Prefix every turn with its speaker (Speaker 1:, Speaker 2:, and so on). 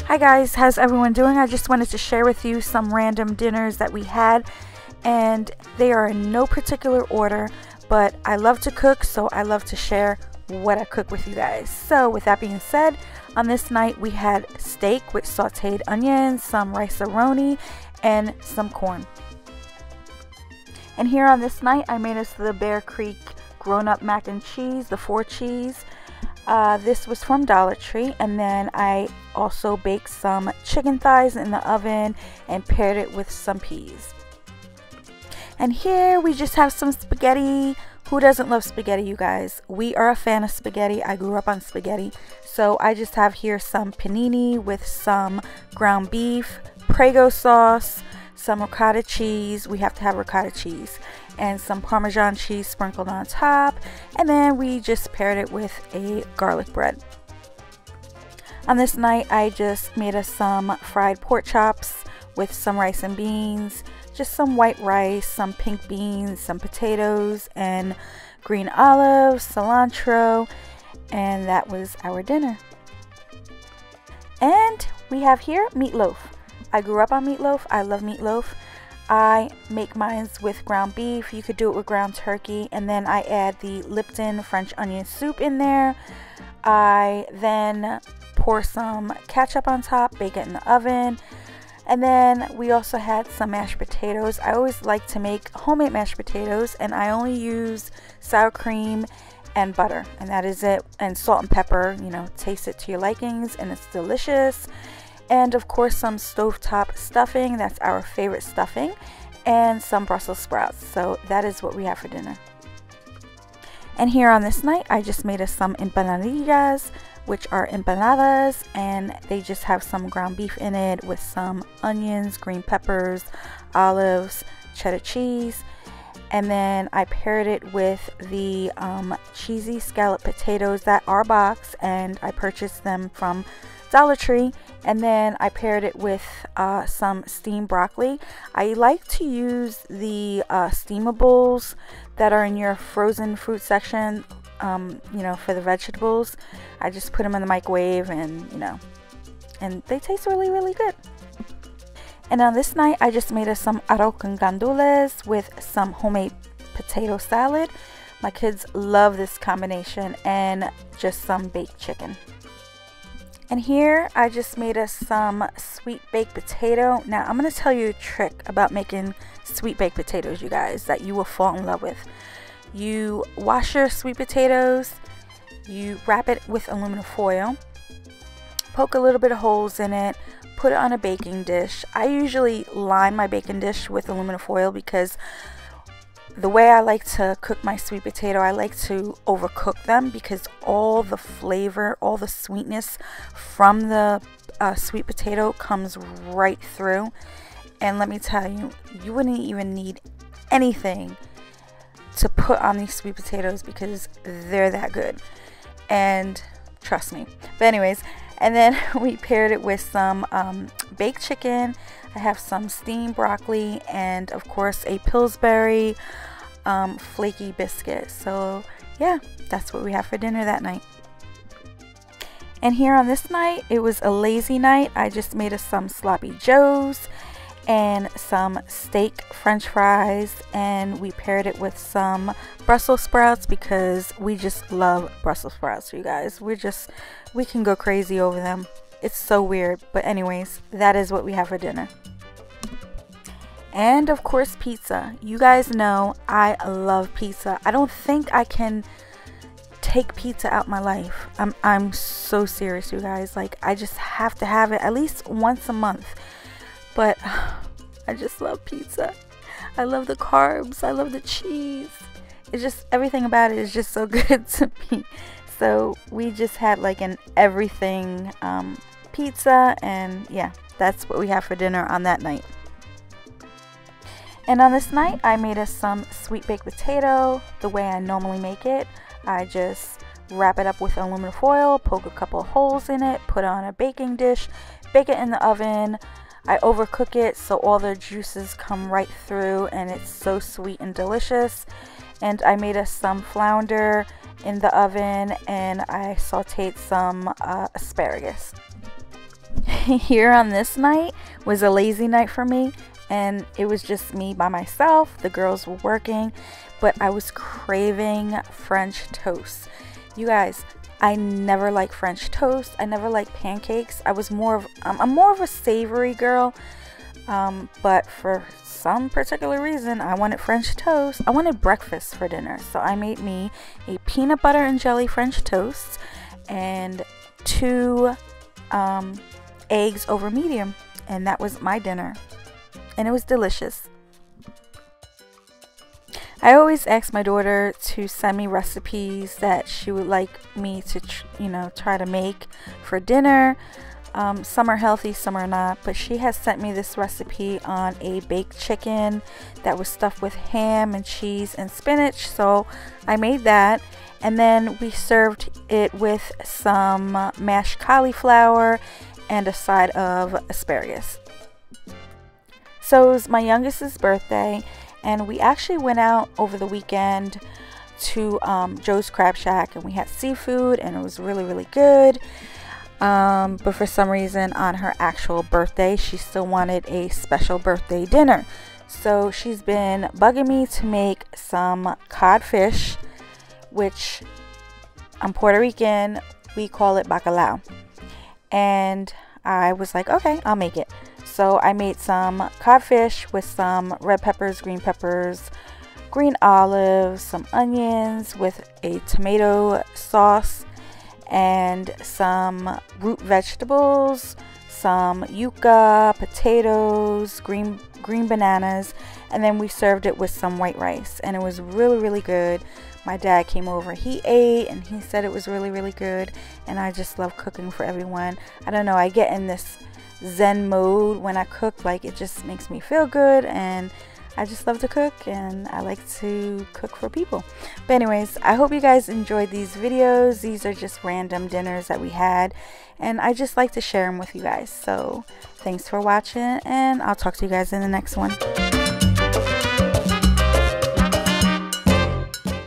Speaker 1: Hi guys, how's everyone doing? I just wanted to share with you some random dinners that we had, and they are in no particular order, but I love to cook, so I love to share what I cook with you guys. So with that being said, on this night we had steak with sauteed onions, some rice-a-roni, and some corn. And here on this night I made us the Bear Creek grown-up mac and cheese, the 4 cheese. This was from Dollar Tree, and then I also baked some chicken thighs in the oven and paired it with some peas. And here we just have some spaghetti. Who doesn't love spaghetti, you guys? We are a fan of spaghetti. I grew up on spaghetti. So I just have here some panini with some ground beef, Prego sauce, some ricotta cheese. We have to have ricotta cheese. And some Parmesan cheese sprinkled on top, and then we just paired it with a garlic bread. On this night I just made us some fried pork chops with some rice and beans, just some white rice, some pink beans, some potatoes, and green olives, cilantro, and that was our dinner. And we have here meatloaf. I grew up on meatloaf. I love meatloaf. I make mine with ground beef. You could do it with ground turkey, and then I add the Lipton French onion soup in there. I then pour some ketchup on top, bake it in the oven, and then we also had some mashed potatoes. I always like to make homemade mashed potatoes, and I only use sour cream and butter, and that is it, and salt and pepper. You know, taste it to your likings, and it's delicious. And of course some stovetop stuffing, that's our favorite stuffing, and some Brussels sprouts. So that is what we have for dinner. And here on this night I just made us some empanadillas, which are empanadas, and they just have some ground beef in it with some onions, green peppers, olives, cheddar cheese. And then I paired it with the cheesy scallop potatoes that are boxed, and I purchased them from Dollar Tree. And then I paired it with some steamed broccoli. I like to use the steamables that are in your frozen fruit section, you know, for the vegetables. I just put them in the microwave, and you know, and they taste really, really good. And on this night I just made us some arroz con gandules with some homemade potato salad. My kids love this combination, and just some baked chicken. And here I just made us some sweet baked potato. Now I'm going to tell you a trick about making sweet baked potatoes, you guys, that you will fall in love with. You wash your sweet potatoes, you wrap it with aluminum foil, poke a little bit of holes in it, put it on a baking dish. I usually line my baking dish with aluminum foil because the way I like to cook my sweet potato, I like to overcook them, because all the flavor, all the sweetness from the sweet potato comes right through. And let me tell you, you wouldn't even need anything to put on these sweet potatoes because they're that good. And trust me. But anyways, and then we paired it with some baked chicken. I have some steamed broccoli, and of course a Pillsbury flaky biscuit. So yeah, that's what we have for dinner that night. And here on this night, it was a lazy night. I just made us some sloppy joes and some steak french fries, and we paired it with some Brussels sprouts because we just love Brussels sprouts, you guys. We can go crazy over them. It's so weird, but anyways, that is what we have for dinner. And of course pizza. You guys know I love pizza. I don't think I can take pizza out my life. I'm so serious, you guys. Like, I just have to have it at least once a month. But I just love pizza. I love the carbs. I love the cheese. It's just, everything about it is just so good to me. So we just had like an everything pizza, and yeah, that's what we have for dinner on that night. And on this night I made us some sweet baked potato the way I normally make it. I just wrap it up with aluminum foil, poke a couple of holes in it, put it on a baking dish, bake it in the oven. I overcook it so all the juices come right through, and it's so sweet and delicious. And I made us some flounder in the oven, and I sauteed some asparagus. Here on this night was a lazy night for me, and it was just me by myself. The girls were working, but I was craving French toast. You guys, I never liked French toast. I never liked pancakes. I'm more of a savory girl, but for some particular reason I wanted French toast. I wanted breakfast for dinner, so I made me a peanut butter and jelly French toast and 2 eggs over medium, and that was my dinner, and it was delicious. I always ask my daughter to send me recipes that she would like me to try to make for dinner. Some are healthy, some are not, but she has sent me this recipe on a baked chicken that was stuffed with ham and cheese and spinach, so I made that, and then we served it with some mashed cauliflower and a side of asparagus. So it was my youngest's birthday, and we actually went out over the weekend to Joe's Crab Shack, and we had seafood, and it was really, really good. But for some reason on her actual birthday, she still wanted a special birthday dinner. So she's been bugging me to make some codfish, which I'm Puerto Rican, we call it bacalao. And I was like, okay, I'll make it. So I made some codfish with some red peppers, green olives, some onions with a tomato sauce, and some root vegetables, some yuca, potatoes, green bananas, and then we served it with some white rice, and it was really, really good. My dad came over, he ate, and he said it was really, really good, and I just love cooking for everyone. I don't know, I get in this zen mode when I cook, like it just makes me feel good, and I just love to cook, and I like to cook for people. But anyways, I hope you guys enjoyed these videos. These are just random dinners that we had, and I just like to share them with you guys. So thanks for watching, and I'll talk to you guys in the next one.